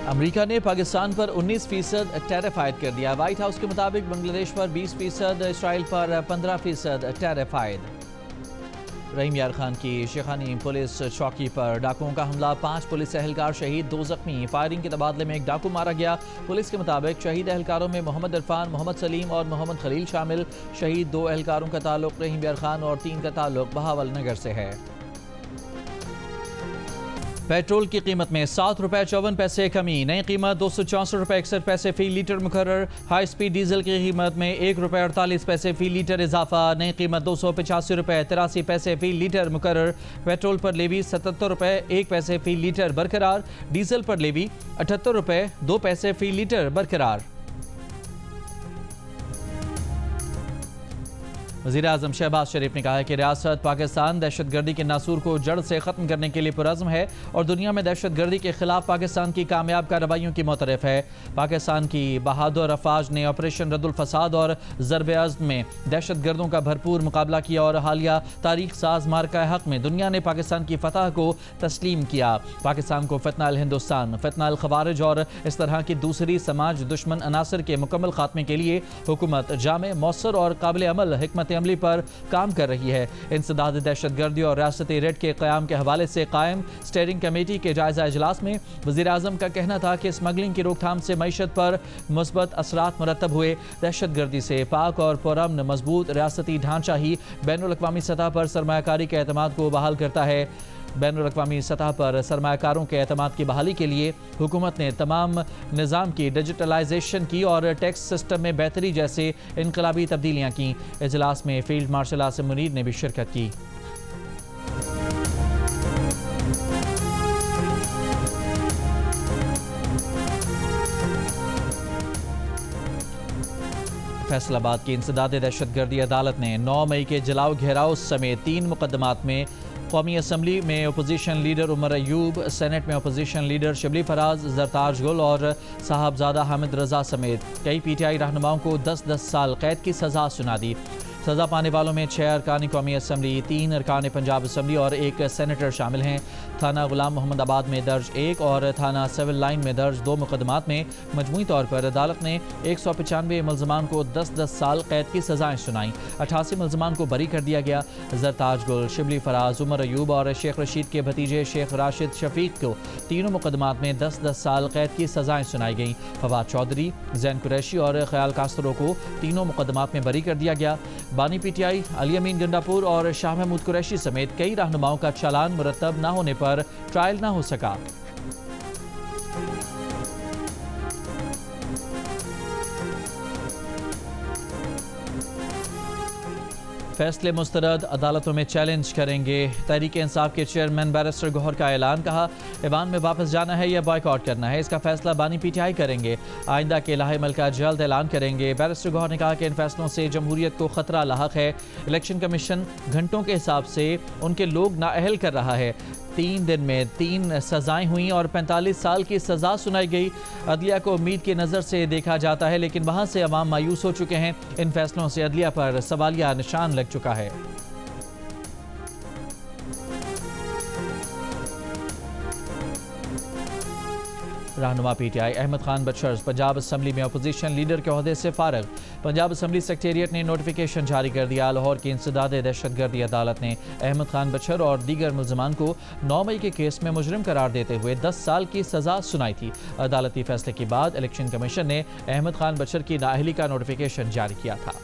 America ने पाकिस्तान पर 19% tariff आयद कर दिया। व्हाइट हाउस के मुताबिक बांग्लादेश पर 20%, इसराइल पर 15% टैरिफ आयद। रहीम यार खान की शेखानी पुलिस चौकी पर डाकुओं का हमला, 5 पुलिस एहलकार शहीद, 2 जख्मी। फायरिंग के तबादले में एक डाकू मारा गया। पुलिस के मुताबिक शहीद एहलकारों में मोहम्मद इरफान, मोहम्मद सलीम और मोहम्मद खलील शामिल। शहीद 2 एहलकारों का ताल्लुक रहीम यार खान और 3 का ताल्लुक बहावल नगर से है। पेट्रोल की कीमत में 7 रुपये 54 पैसे कमी, नई कीमत 264 रुपये 61 पैसे फी लीटर मुकर्रर। हाई स्पीड डीजल की कीमत में 1 रुपये 48 पैसे फी लीटर इजाफा, नई कीमत 285 रुपये 83 पैसे फी लीटर मुकर्रर। पेट्रोल पर लेवी 77 रुपये 1 पैसे फी लीटर बरकरार। डीजल पर लेवी 78 रुपये 2 पैसे फी लीटर बरकरार। वज़ीर-ए-आज़म शहबाज शरीफ ने कहा है कि रियासत पाकिस्तान दहशतगर्दी के नासूर को जड़ से ख़त्म करने के लिए पुरज़्म है और दुनिया में दहशतगर्दी के खिलाफ पाकिस्तान की कामयाब कार्रवाइयों की मोतरफ़ है। पाकिस्तान की बहादुर अफवाज ने ऑपरेशन रद्दुल फसाद और ज़रब-ए-अज़्म में दहशतगर्दों का भरपूर मुकाबला किया और हालिया तारीख साज मार्का हक़ में दुनिया ने पाकिस्तान की फतह को तस्लीम किया। पाकिस्तान को फितना हिंदुस्तान, फितना ख़वारिज और इस तरह की दूसरी समाज दुश्मन अनासर के मुकम्मल खात्मे के लिए हुकूमत जामे, मौसर और काबिल अमल हिकमत अमली पर काम कर रही है। इंसदाद दहशतगर्दी और रियासती रेड के क़याम के हवाले से कायम स्टेयरिंग कमेटी के जायजा इजलास में वज़ीर-ए-आज़म का कहना था कि स्मगलिंग की रोकथाम से मईशत पर मुस्बत असरात मुरतब हुए। दहशतगर्दी से पाक और पुरअमन मजबूत रियासती ढांचा ही बैनुल-अक़वामी सतह पर सरमायाकारी के एतमाद को बहाल करता है। बैनुल-अक़वामी सतह पर सरमायाकारों के एतमाद की बहाली के लिए हुकूमत ने तमाम निज़ाम की डिजिटलाइजेशन की और टैक्स सिस्टम में बेहतरी जैसे इनकलाबी तब्दीलियाँ की। इजलास में फील्ड मार्शल आसिम मुनीर ने भी शिरकत की। फैसलाबाद की इंसदाद दहशतगर्दी अदालत ने 9 मई के जलाओ घेराव समेत 3 मुकदमात में कौमी असम्बली में opposition leader Umar Ayub, senate में अपोजिशन लीडर शिबली फराज, जरताज गुल और साहबजादा हामिद रजा समेत कई PTI रहनुमाओं को 10-10 साल कैद की सज़ा सुना दी। सज़ा पाने वालों में 6 अरकान कौमी असम्बली, 3 अरकान पंजाब असम्बली और 1 सेनेटर शामिल हैं। थाना गुलाम मोहम्मदाबाद में दर्ज 1 और थाना सिविल लाइन में दर्ज 2 मुकदमात में मजमूई तौर पर अदालत ने 195 मुल्ज़मान को 10-10 साल कैद की सज़ाएँ सुनाई। 88 मुल्ज़मान को बरी कर दिया गया। जरताज गुल, शिबली फराज, उमर अयूब और शेख रशीद के भतीजे शेख राशिद शफीक को तीनों मुकदमात में 10-10 साल कैद की सज़ाएँ सुनाई गईं। फवाद चौधरी, जैन कुरैशी और ख्याल कास्तरो को तीनों मुकदमात में बरी कर दिया गया। बानी PTI, अली अमीन गंडापुर और शाह महमूद कुरैशी समेत कई रहनुमाओं का चालान मुरतब न होने पर ट्रायल न हो सका। फैसले मुस्तरद, अदालतों में चैलेंज करेंगे। तहरीक इंसाफ के चेयरमैन बैरिस्टर गौहर का ऐलान, कहा ऐवान में वापस जाना है या बॉयकॉट करना है, इसका फैसला बानी PTI करेंगे। आइंदा के लाहे अमल का जल्द ऐलान करेंगे। बैरिस्टर गौहर ने कहा कि इन फैसलों से जमहूरियत को खतरा लाहक है। इलेक्शन कमीशन घंटों के हिसाब से उनके लोग नाअहल कर रहा है। 3 दिन में 3 सज़ाएँ हुई और 45 साल की सज़ा सुनाई गई। अदलिया को उम्मीद की नज़र से देखा जाता है, लेकिन वहाँ से अवाम मायूस हो चुके हैं। इन फैसलों से अदलिया पर सवालिया निशान लग चुका है। रहनुमा PTI अहमद खान बशर पंजाब असम्बली में अपोजिशन लीडर के ओहदे से फारग। पंजाब असम्बली सेक्रेटेरिएट ने नोटिफिकेशन जारी कर दिया। लाहौर की इंसदाद दहशतगर्दी अदालत ने अहमद खान बशर और दीगर मुल्ज़मान को 9 मई के केस में मुजरिम करार देते हुए 10 साल की सज़ा सुनाई थी। अदालती फैसले के बाद इलेक्शन कमीशन ने अहमद खान बशर की नाअहली का नोटिफिकेशन जारी किया था।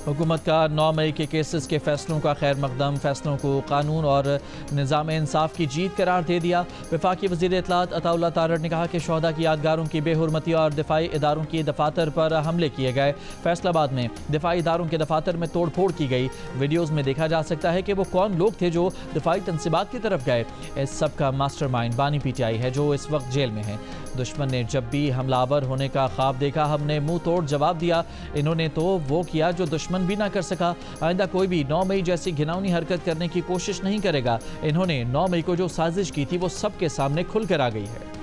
हुकूमत का 9 मई के केसेस के फैसलों का खैर मकदम, फैसलों को कानून और निज़ाम इंसाफ की जीत करार दे दिया। वफाकी वज़ीर इत्तलात अताउल्लाह तारड़ ने कहा कि शोहदा की यादगारों की बेहुरमती और दिफाई इदारों की दफातर पर हमले किए गए। फैसलाबाद में दिफाई इदारों के दफातर में तोड़ फोड़ की गई। वीडियोज़ में देखा जा सकता है कि वो कौन लोग थे जो दिफाई तनसीबात की तरफ गए। इस सब का मास्टरमाइंड बानी PTI है जो इस वक्त जेल में है। दुश्मन ने जब भी हमलावर होने का ख्वाब देखा, हमने मुंह तोड़ जवाब दिया। इन्होंने तो वो किया जो दुश्मन भी ना कर सका। आइंदा कोई भी 9 मई जैसी घिनौनी हरकत करने की कोशिश नहीं करेगा। इन्होंने 9 मई को जो साजिश की थी वो सबके सामने खुलकर आ गई है।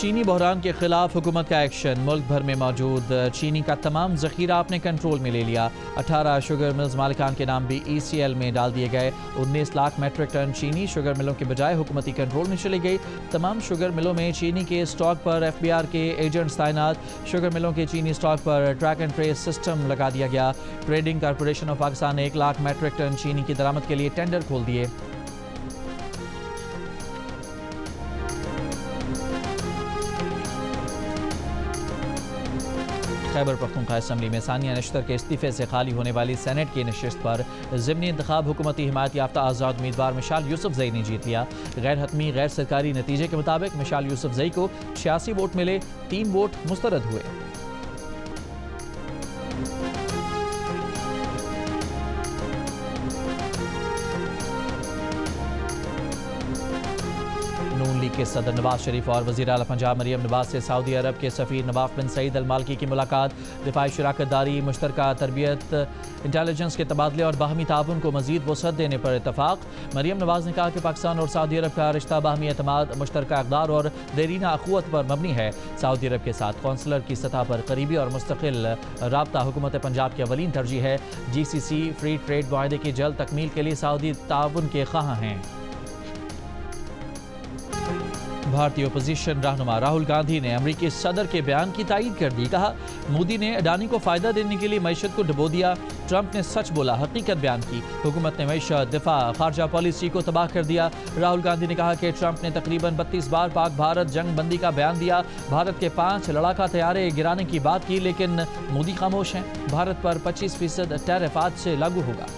चीनी बहरान के खिलाफ हुकूमत का एक्शन। मुल्क भर में मौजूद चीनी का तमाम जखीरा अपने कंट्रोल में ले लिया। 18 शुगर मिल्स मालिकान के नाम भी ECL में डाल दिए गए। 19 लाख मेट्रिक टन चीनी शुगर मिलों के बजाय हुकूमती कंट्रोल में चली गई। तमाम शुगर मिलों में चीनी के स्टॉक पर FBR के एजेंट्स तैनात। शुगर मिलों के चीनी स्टॉक पर ट्रैक एंड ट्रेस सिस्टम लगा दिया गया। ट्रेडिंग कॉरपोरेशन ऑफ पाकिस्तान ने 1 लाख मेट्रिक टन चीनी की दरामद के लिए टेंडर खोल दिए। खैबर पख्तूनख्वा असम्बली में सानिया नश्तर के इस्तीफे से खाली होने वाली सेनेट की नशिस्त पर ज़िमनी इंतखाब हुकूमती हिमायत याफ्ता आज़ाद उम्मीदवार मिशाल यूसुफजई ने जीत लिया। गैर हतमी गैर सरकारी नतीजे के मुताबिक मिशाल यूसुफजई को 86 वोट मिले, 3 वोट मुस्तरद हुए। नून लीग के सदर नवाज शरीफ और वज़ीर आला पंजाब मरियम नवाज से सऊदी अरब के सफ़ीर नवाफ बिन सईद अल मालकी की मुलाकात। दिफाई शराकत दारी, मुश्तरका तरबियत, इंटेलिजेंस के तबादले और बाहमी ताउन को मज़ीद वसअत देने पर इतफाक़। मरियम नवाज ने कहा कि पाकिस्तान और सऊदी अरब का रिश्ता बाहमी एतमाद, मुश्तरका इक़दार और देरीना अख़ुवत पर मबनी है। सऊदी अरब के साथ कौंसलर की सतह पर करीबी और मुस्तकिल राब्ता हुकूमत पंजाब की अवलीन तरजीह है। GCC फ्री ट्रेड मुआहदे की जल्द तकमील के लिए सऊदी ताउन के ख़्वाह हैं। भारतीय अपोजिशन रहनुमा राहुल गांधी ने अमरीकी सदर के बयान की तायीद कर दी। कहा, मोदी ने अडानी को फ़ायदा देने के लिए मईशत को डुबो दिया। ट्रंप ने सच बोला, हकीकत बयान की। हुकूमत ने मईशत, दिफा, खारजा पॉलिसी को तबाह कर दिया। राहुल गांधी ने कहा कि ट्रंप ने तकरीबन 32 बार पाक भारत जंग बंदी का बयान दिया। भारत के 5 लड़ाका तैयारे गिराने की बात की, लेकिन मोदी खामोश हैं। भारत पर 25% टैरिफ आज से लागू होगा।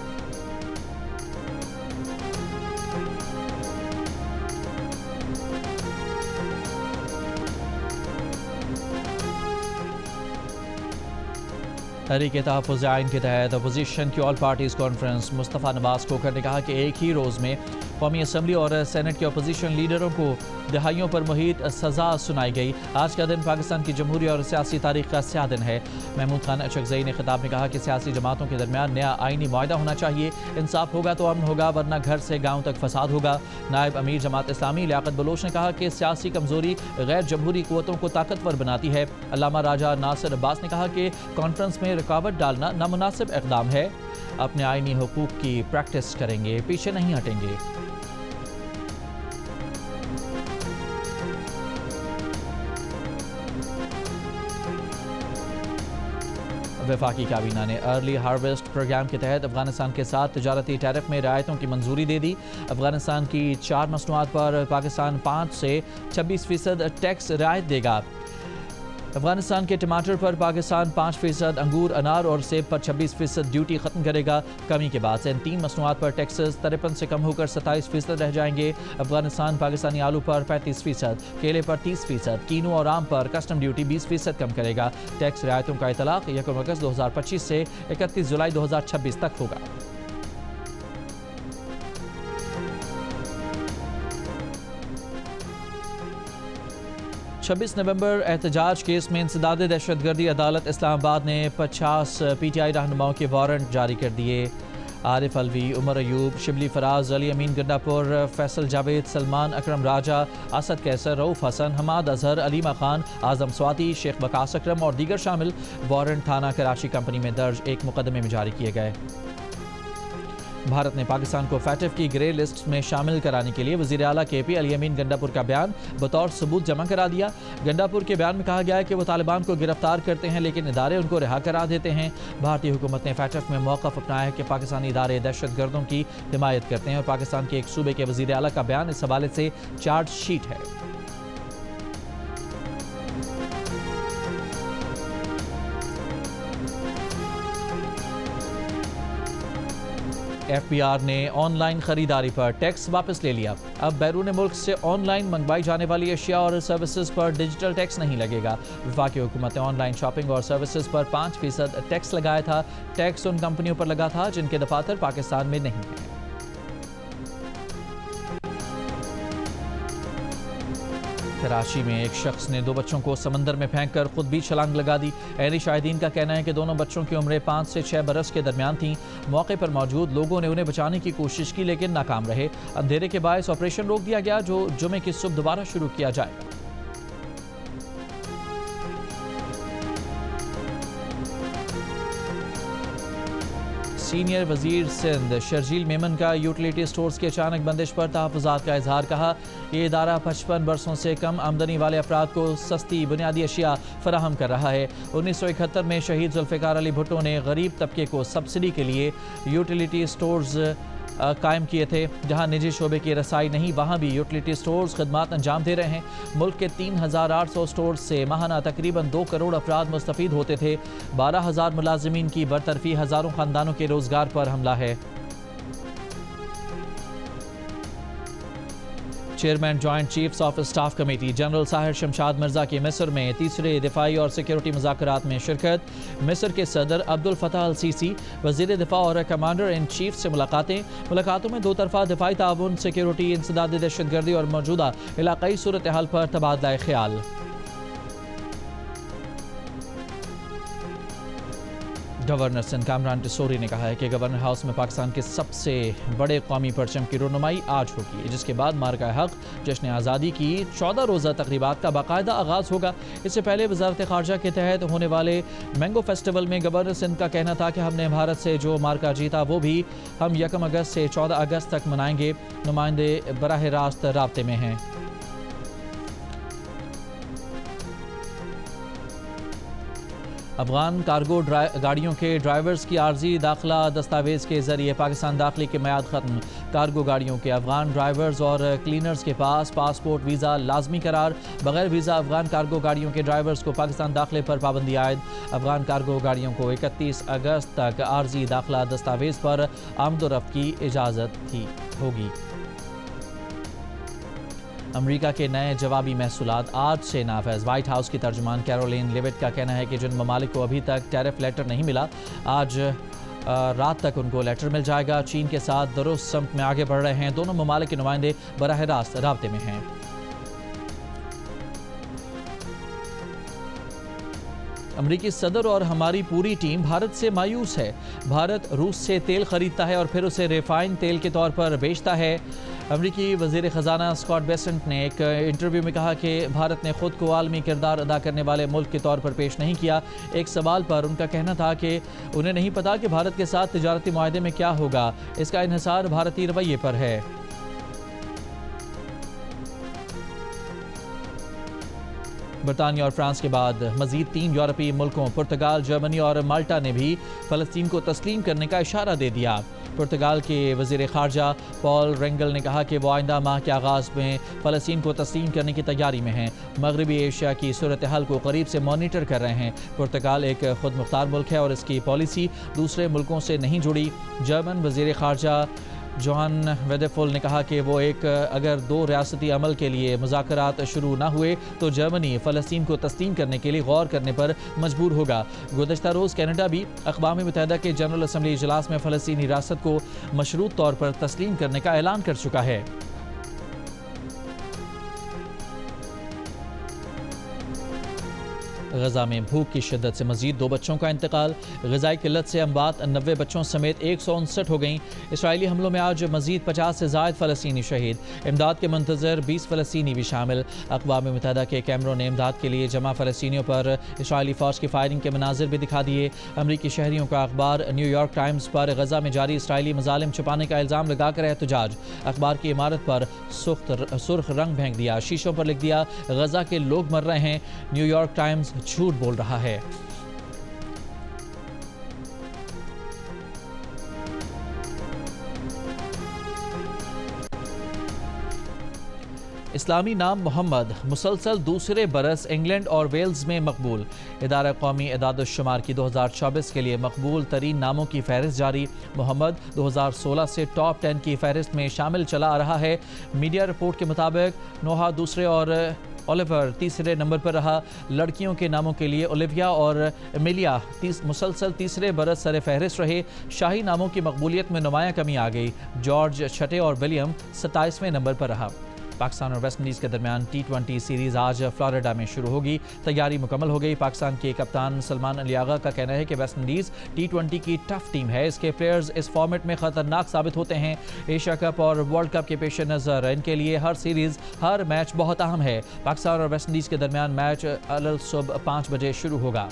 तहरीक तहफ़्फ़ुज़ आइन के तहत अपोजिशन की ऑल पार्टीज़ कॉन्फ्रेंस मुस्तफ़ा नवाज़ खोखर ने कहा कि एक ही रोज़ में कौमी असम्बली और सेनेट के अपोजिशन लीडरों को दहाइयों पर मुहित सज़ा सुनाई गई। आज का दिन पाकिस्तान की जमहूरी और सियासी तारीख का स्याह दिन है। महमूद खान अचकज़ई ने खिताब में कहा कि सियासी जमातों के दरमियान नया आइनी मुआहदा होना चाहिए। इंसाफ होगा तो अमन होगा, वरना घर से गाँव तक फसाद होगा। नायब अमीर जमात इस्लामी लियाकत बलोच ने कहा कि सियासी कमज़ोरी गैर जमहूरी क़ुव्वतों को ताकतवर बनाती है। अल्लामा राजा नासिर अब्बास ने कहा कि कॉन्फ्रेंस में रुकावट डालना नामुनासिब इक़दाम है। अपने आइनी हुकूक की प्रैक्टिस करेंगे, पीछे नहीं हटेंगे। वफाकी काबीना ने अर्ली हार्वेस्ट प्रोग्राम के तहत अफगानिस्तान के साथ तिजारती टैरिफ में रियायतों की मंजूरी दे दी। अफगानिस्तान की 4 मसनूआत पर पाकिस्तान 5 से 26% टैक्स रियायत देगा। अफगानिस्तान के टमाटर पर पाकिस्तान 5%, अंगूर, अनार और सेब पर 26% ड्यूटी ख़त्म करेगा। कमी के बाद से इन 3 मसनूआत पर टैक्सेस 53 से कम होकर 27% रह जाएंगे। अफगानिस्तान पाकिस्तानी आलू पर 35%, केले पर 30%, कीनू और आम पर कस्टम ड्यूटी 20% कम करेगा। टैक्स रियायतों का इतलाक़ 1 अगस्त 2025 से 31 जुलाई 2026 तक होगा। छब्बीस नवंबर एहतजाज केस में इंसदाद दहशतगर्दी अदालत इस्लामाबाद ने 50 PTI रहनुमाओं के वारंट जारी कर दिए। आरिफ अलवी, उमर अयूब, शिबली फराज, अली अमीन गंडापुर, फैसल जावेद, सलमान अकरम राजा, असद कैसर, रऊफ हसन, हमाद अजहर, अलीमा खान, आजम स्वाति, शेख बकास अकरम और दीगर शामिल वारंट थाना कराची कंपनी में दर्ज एक मुकदमे में जारी किए गए। भारत ने पाकिस्तान को फैटिफ की ग्रे लिस्ट में शामिल कराने के लिए वज़ीर आला KP अली अमीन गंडापुर का बयान बतौर सबूत जमा करा दिया। गंडापुर के बयान में कहा गया है कि वो तालिबान को गिरफ्तार करते हैं, लेकिन इदारे उनको रिहा करा देते हैं। भारतीय हुकूमत ने फैटिफ में मौक़िफ़ अपनाया है कि पाकिस्तानी इदारे दहशतगर्दों की हिमायत करते हैं और पाकिस्तान के एक सूबे के वज़ीर आला का बयान इस हवाले से चार्जशीट है। FBR ने ऑनलाइन खरीदारी पर टैक्स वापस ले लिया। अब बैरून मुल्क से ऑनलाइन मंगवाई जाने वाली अशिया और सर्विसेज पर डिजिटल टैक्स नहीं लगेगा। वफाकी हुकूमत ने ऑनलाइन शॉपिंग और सर्विसेज पर 5% टैक्स लगाया था। टैक्स उन कंपनियों पर लगा था जिनके दफातर पाकिस्तान में नहीं है। कराची में एक शख्स ने 2 बच्चों को समंदर में फेंककर खुद भी छलांग लगा दी। अहले शाहिदीन का कहना है कि दोनों बच्चों की उम्रें 5 से 6 बरस के दरमियान थीं। मौके पर मौजूद लोगों ने उन्हें बचाने की कोशिश की, लेकिन नाकाम रहे। अंधेरे के बायस ऑपरेशन रोक दिया गया, जो जुमे की सुबह दोबारा शुरू किया जाएगा। सीनियर वजीर सिंध शर्जील मेमन का यूटिलिटी स्टोर्स की अचानक बंदिश पर तहफ़्फ़ुज़ात का इजहार। कहा यह इदारा 55 बरसों से कम आमदनी वाले अफराद को सस्ती बुनियादी अशिया फराहम कर रहा है। 1971 में शहीद जुल्फ़िकार अली भुट्टो ने गरीब तबके को सब्सिडी के लिए यूटिलिटी स्टोर्स कायम किए थे। जहां निजी शोबे की रसाई नहीं, वहां भी यूटिलिटी स्टोर्स खदमात अंजाम दे रहे हैं। मुल्क के 3800 स्टोर्स से माहाना तकरीबन 2 करोड़ अफराद मुस्तफ़ीद होते थे। 12,000 मुलाजिमीन की बरतरफी, हज़ारों ख़ानदानों के रोज़गार पर हमला है। Chairman joint chiefs of staff committee general Sahir Shamshad Mirza की मिस्र में तीसरे दिफाई और सिक्योरिटी मुज़ाकरात में शिरकत। मिस्र के सदर अब्दुल फताह अल सीसी, वज़ीर दिफा और कमांडर इन चीफ से मुलाकातों में दो तरफा दिफाई ताउन, सिक्योरिटी, इंसदाद दहशतगर्दी और मौजूदा इलाकाई सूरत हाल पर तबादला ख्याल। गवर्नर सिंध कामरान टिसोरी ने कहा है कि गवर्नर हाउस में पाकिस्तान के सबसे बड़े कौमी परचम की रोनुमाई आज होगी, जिसके बाद मार्का हक जश्न आज़ादी की 14 रोज़ा तकरीबात का बाकायदा आगाज़ होगा। इससे पहले वजारत खारजा के तहत होने वाले मैंगो फेस्टिवल में गवर्नर सिंध का कहना था कि हमने भारत से जो मार्का जीता वो भी हम 1 अगस्त से 14 अगस्त तक मनाएंगे। नुमाइंदे बराह रास्त राब्ते में हैं। अफगान कार्गो गाड़ियों के ड्राइवर्स की आर्जी दाखिला दस्तावेज़ के ज़रिए पाकिस्तान दाखिले की मियाद ख़त्म। कार्गो गाड़ियों के अफगान ड्राइवर्स और क्लीनर्स के पास पासपोर्ट वीज़ा लाजमी करार। बगैर वीज़ा अफगान कार्गो गाड़ियों के ड्राइवर्स को पाकिस्तान दाखिले पर पाबंदी आयद। अफगान कार्गो गाड़ियों को 31 अगस्त तक आर्जी दाखिला दस्तावेज़ पर आमदोरफ्त की इजाज़त होगी। अमेरिका के नए जवाबी महसूलात आज से नाफिज। वाइट हाउस की तर्जुमान कैरोलिन लेविट का कहना है कि जिन ममालिक को अभी तक टैरिफ लेटर नहीं मिला, आज रात तक उनको लेटर मिल जाएगा। चीन के साथ दुरुस्त सम्त में आगे बढ़ रहे हैं। दोनों ममालिक के नुमाइंदे बराह रास्त राब्ते में हैं। अमरीकी सदर और हमारी पूरी टीम भारत से मायूस है। भारत रूस से तेल खरीदता है और फिर उसे रिफाइंड तेल के तौर पर बेचता है। अमरीकी वज़ीर ख़जाना स्कॉट बेसेंट ने एक इंटरव्यू में कहा कि भारत ने ख़ुद को आलमी किरदार अदा करने वाले मुल्क के तौर पर पेश नहीं किया। एक सवाल पर उनका कहना था कि उन्हें नहीं पता कि भारत के साथ तिजारती मुआहदे में क्या होगा। इसका इन्हिसार भारतीय रवैये पर है। बरतानिया और फ्रांस के बाद मजीद 3 यूरोपीय मुल्कों पुर्तगाल, जर्मनी और माल्टा ने भी फ़लस्तीन को तस्लीम करने का इशारा दे दिया। पुर्तगाल के वज़ीर ख़ारजा पॉल रेंगल ने कहा कि वो आइंदा माह के आगाज़ में फ़लस्तीन को तस्लीम करने की तैयारी में हैं। मगरबी एशिया की सूरत हाल को करीब से मॉनिटर कर रहे हैं। पुर्तगाल एक खुद मुख्तार मुल्क है और इसकी पॉलिसी दूसरे मुल्कों से नहीं जुड़ी। जर्मन वज़ीर ख़ारजा जोहान वेदेफुल ने कहा कि वो अगर 2 रियासती अमल के लिए मुज़ाकरात शुरू ना हुए तो जर्मनी फ़लस्तीन को तस्लीम करने के लिए गौर करने पर मजबूर होगा। गुज़श्ता रोज़ कनाडा भी अक़वाम मुत्तहिदा के जनरल असम्बली इजलास में फ़लस्तीनी रियासत को मशरूत तौर पर तस्लीम करने का ऐलान कर चुका है। गजा में भूख की शिद्दत से मजीद 2 बच्चों का इंतकाल। ग़िज़ाई किल्लत से अमवात 90 बच्चों समेत 159 हो गईं। इसराइली हमलों में आज मजीद 50 से ज़ायद फ़लस्तीनी शहीद। इमदाद के मंतज़र 20 फ़लस्तीनी भी शामिल। अक़वाम मुत्तहिदा के कैमरों ने इमदाद के लिए जमा फ़लस्तीनियों पर इसराइली फ़ौज की फायरिंग के मनाजिर भी दिखा दिए। अमरीकी शहरियों का अखबार न्यूयॉर्क टाइम्स पर गजा में जारी इसराइली मज़ालिम छुपाने का इल्ज़ाम लगाकर एहतजाज। अखबार की इमारत पर सुर्ख रंग फेंक दिया, शीशों पर लिख दिया गजा के लोग मर रहे हैं। न्यूयॉर्क टाइम्स झूठ बोल रहा है। इस्लामी नाम मोहम्मद मुसलसल दूसरे बरस इंग्लैंड और वेल्स में मकबूल। इदारा कौमी एदाद-उश-शुमार की 2024 के लिए मकबूल तरीन नामों की फहरिस्त जारी। मोहम्मद 2016 से टॉप 10 की फहरिस्त में शामिल चला आ रहा है। मीडिया रिपोर्ट के मुताबिक नोहा दूसरे और ओलिवर तीसरे नंबर पर रहा। लड़कियों के नामों के लिए ओलिविया और एमिलिया मुसलसल तीसरे बरस सर फहरिस्त रहे। शाही नामों की मकबूलियत में नुमायां कमी आ गई। जॉर्ज छठे और विलियम 27वें नंबर पर रहा। पाकिस्तान और वेस्ट इंडीज़ के दरमियान T20 सीरीज़ आज फ्लोरिडा में शुरू होगी। तैयारी मुकम्मल हो गई। पाकिस्तान के कप्तान सलमान अली आगा का कहना है कि वेस्ट इंडीज़ T20 की टफ टीम है। इसके प्लेयर्स इस फॉर्मेट में ख़तरनाक साबित होते हैं। एशिया कप और वर्ल्ड कप के पेश नज़र इनके लिए हर सीरीज़, हर मैच बहुत अहम है। पाकिस्तान और वेस्ट इंडीज़ के दरमियान मैच अल सुबह 5 बजे शुरू होगा।